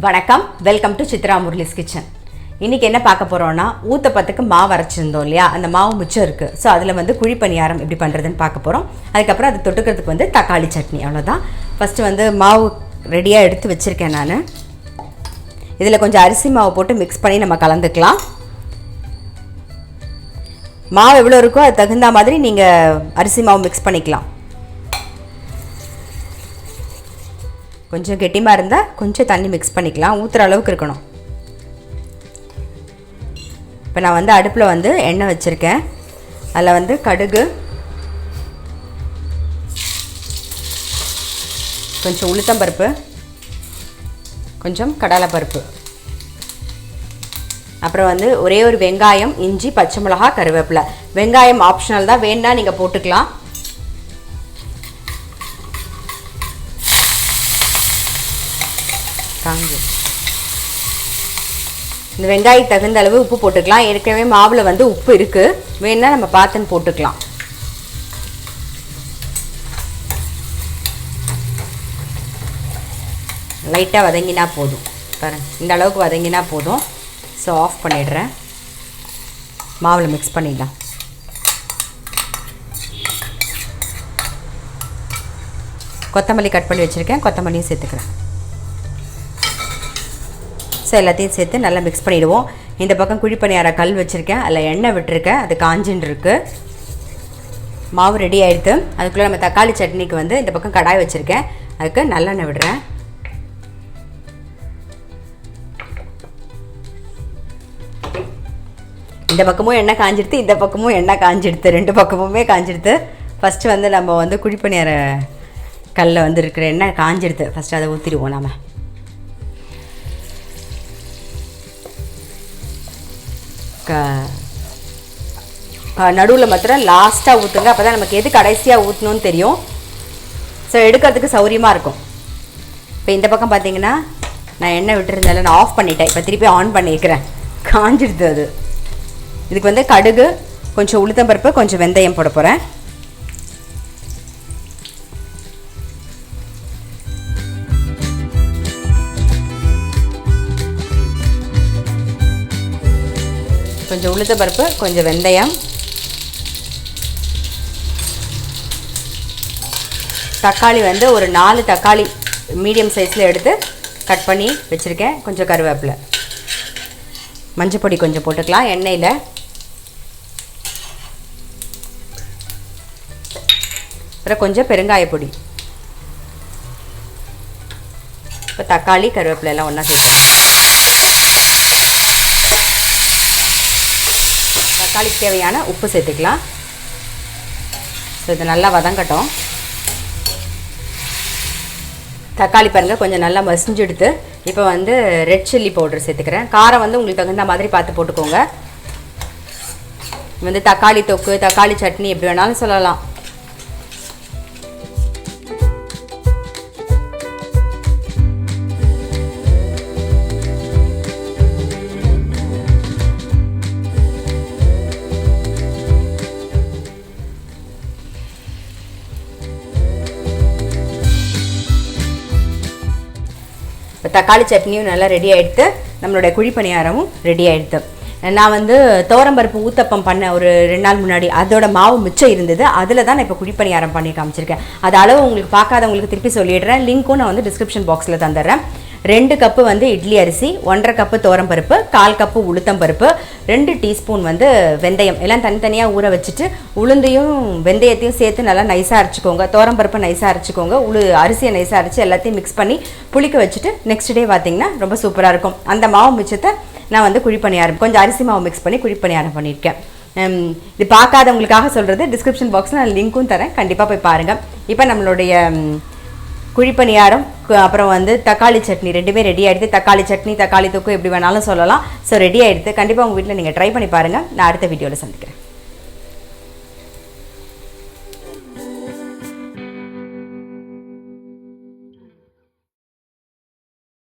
வணக்கம், welcome to Chitra Murali's kitchen. இன்றைக்கி என்ன பார்க்க போகிறோன்னா, ஊத்தப்பத்துக்கு மாவு அரைச்சிருந்தோம் இல்லையா, அந்த மாவு மிச்சம் இருக்குது. ஸோ அதில் வந்து குழிப்பணியாரம் எப்படி பண்ணுறதுன்னு பார்க்க போகிறோம். அதுக்கப்புறம் அது தொட்டுக்கிறதுக்கு வந்து தக்காளி சட்னி, அவ்வளோதான். ஃபஸ்ட்டு வந்து மாவு ரெடியாக எடுத்து வச்சுருக்கேன் நான். இதில் கொஞ்சம் அரிசி மாவு போட்டு மிக்ஸ் பண்ணி நம்ம கலந்துக்கலாம். மாவு எவ்வளோ இருக்கோ அது தகுந்த மாதிரி நீங்கள் அரிசி மாவு மிக்ஸ் பண்ணிக்கலாம். கொஞ்சம் கெட்டிமாக இருந்தால் கொஞ்சம் தண்ணி மிக்ஸ் பண்ணிக்கலாம். ஊற்றுற அளவுக்கு இருக்கணும். இப்போ நான் வந்து அடுப்பில் வந்து எண்ணெய் வச்சுருக்கேன். அதில் வந்து கடுகு, கொஞ்சம் உளுத்தம்பருப்பு, கொஞ்சம் கடலைப்பருப்பு, அப்புறம் வந்து ஒரே ஒரு வெங்காயம், இஞ்சி, பச்சை மிளகா, கருவேப்பிலை. வெங்காயம் ஆப்ஷனல் தான், வேணுன்னா நீங்கள் போட்டுக்கலாம். இந்த வெங்காயம் தகுந்த அளவு உப்பு போட்டுக்கலாம். ஏற்கனவே மாவில் வந்து உப்பு இருக்குது, வேணுன்னா நம்ம பார்த்துன்னு போட்டுக்கலாம். லைட்டாக வதங்கினா போதும். பாருங்க, இந்த அளவுக்கு வதங்கினா போதும். ஸோ ஆஃப் பண்ணிடுறேன். மாவில் மிக்ஸ் பண்ணிடலாம். கொத்தமல்லி கட் பண்ணி வச்சுருக்கேன், கொத்தமல்லியும் சேர்த்துக்கிறேன். ஸோ எல்லாத்தையும் சேர்த்து நல்லா மிக்ஸ் பண்ணிவிடுவோம். இந்த பக்கம் குழிப்பணியார கல் வச்சுருக்கேன், அதில் எண்ணெய் விட்டுருக்கேன், அது காஞ்சின்னு இருக்குது. மாவு ரெடி ஆகிடுது. அதுக்குள்ளே நம்ம தக்காளி சட்னிக்கு வந்து இந்த பக்கம் கடாய் வச்சுருக்கேன், அதுக்கு நல்லெண்ணெய் விடுறேன். இந்த பக்கமும் எண்ணெய் காஞ்சிடுது, இந்த பக்கமும் எண்ணெய் காஞ்சிடுது, ரெண்டு பக்கமுமே காஞ்சிடுது. ஃபஸ்ட்டு வந்து நம்ம வந்து குழிப்பணியார கல்லில் வந்து இருக்கிற எண்ணெய் காஞ்சிடுது. ஃபஸ்ட்டு அதை ஊற்றிடுவோம். நாம் நடுவில் மாத்திரம் லாஸ்ட்டாக ஊற்றுங்க, அப்போ தான் நமக்கு எது கடைசியாக ஊற்றணும்னு தெரியும். ஸோ எடுக்கிறதுக்கு சௌரியமாக இருக்கும். இப்போ இந்த பக்கம் பார்த்தீங்கன்னா நான் எண்ணெய் விட்டுருந்தால நான் ஆஃப் பண்ணிட்டேன். இப்போ திருப்பி ஆன் பண்ணிக்கிறேன், காஞ்சிடுது அது. இதுக்கு வந்து கடுகு, கொஞ்சம் உளுத்தம்பருப்பு, கொஞ்சம் வெந்தயம் போட போகிறேன். கொஞ்சம் உளுத்தம்பருப்பு, கொஞ்சம் வெந்தயம், தக்காளி வந்து ஒரு 4 தக்காளி மீடியம் சைஸில் எடுத்து கட் பண்ணி வச்சுருக்கேன். கொஞ்சம் கருவேப்பிலை, மஞ்சள் பொடி கொஞ்சம் போட்டுக்கலாம் எண்ணெயில். அப்புறம் கொஞ்சம் பெருங்காய பொடி. இப்போ தக்காளி கருவேப்பிலை எல்லாம் ஒன்றா சேர்த்து தக்காளிக்கு தேவையான உப்பு சேர்த்துக்கலாம். ஸோ இது நல்லா வதங்கட்டும். தக்காளி பாருங்கள் கொஞ்சம் நல்லா மசிஞ்செடுத்து இப்போ வந்து ரெட் சில்லி பவுடர் சேர்த்துக்கிறேன். காரம் வந்து உங்களுக்கு தகுந்த மாதிரி பார்த்து போட்டுக்கோங்க. வந்து தக்காளி தொக்கு, தக்காளி சட்னி எப்படி வேணாலும் சொல்லலாம். இப்போ தக்காளி சட்னியும் நல்லா ரெடி ஆகிடுது, நம்மளுடைய குழிப்பணியாரமும் ரெடி ஆகிடுது. நான் வந்து துவரம்பருப்பு ஊத்தப்பம் பண்ண ஒரு 2 நாள் முன்னாடி அதோட மாவு மிச்சம் இருந்தது, அதில் தான் நான் இப்போ குழிப்பணியாரம் பண்ணி காமிச்சிருக்கேன். அது அளவு உங்களுக்கு பார்க்காதவங்களுக்கு திருப்பி சொல்லிடுறேன். லிங்க்கும் நான் வந்து டிஸ்கிரிப்ஷன் பாக்ஸில் தந்துடுறேன். 2 கப்பு வந்து இட்லி அரிசி, 1.5 கப்பு துவரம்பருப்பு, 1/4 கப்பு உளுத்தம்பருப்பு, 2 டீஸ்பூன் வந்து வெந்தயம் எல்லாம் தனித்தனியாக ஊற வச்சுட்டு உளுந்தையும் வெந்தயத்தையும் சேர்த்து நல்லா நைஸாக அரைச்சிக்கோங்க. துவரம்பருப்பை நைஸாக அரைச்சிக்கோங்க, அரிசியை நைஸாக அரைச்சி எல்லாத்தையும் மிக்ஸ் பண்ணி புளிக்க வச்சுட்டு நெக்ஸ்ட் டே பார்த்திங்கன்னா ரொம்ப சூப்பராக இருக்கும். அந்த மாவு மிச்சத்தை நான் வந்து குழிப்பணியாரம் கொஞ்சம் அரிசி மாவு மிக்ஸ் பண்ணி குழிப்பணியாரம் பண்ணியிருக்கேன். இது பார்க்காதவங்களுக்காக சொல்கிறது, டிஸ்கிரிப்ஷன் பாக்ஸில் நான் லிங்க்கும் தரேன், கண்டிப்பாக போய் பாருங்கள். இப்போ நம்மளுடைய குழிப்பணியாரம் அப்புறம் வந்து தக்காளி சட்னி ரெண்டுமே ரெடி ஆகிடுது. தக்காளி சட்னி, தக்காளி தொக்கு எப்படி வேணாலும் சொல்லலாம். ஸோ ரெடி ஆகிடுது. கண்டிப்பாக உங்கள் வீட்டில் நீங்கள் ட்ரை பண்ணி பாருங்கள். நான் அடுத்த வீடியோவில் சந்திக்கிறேன்.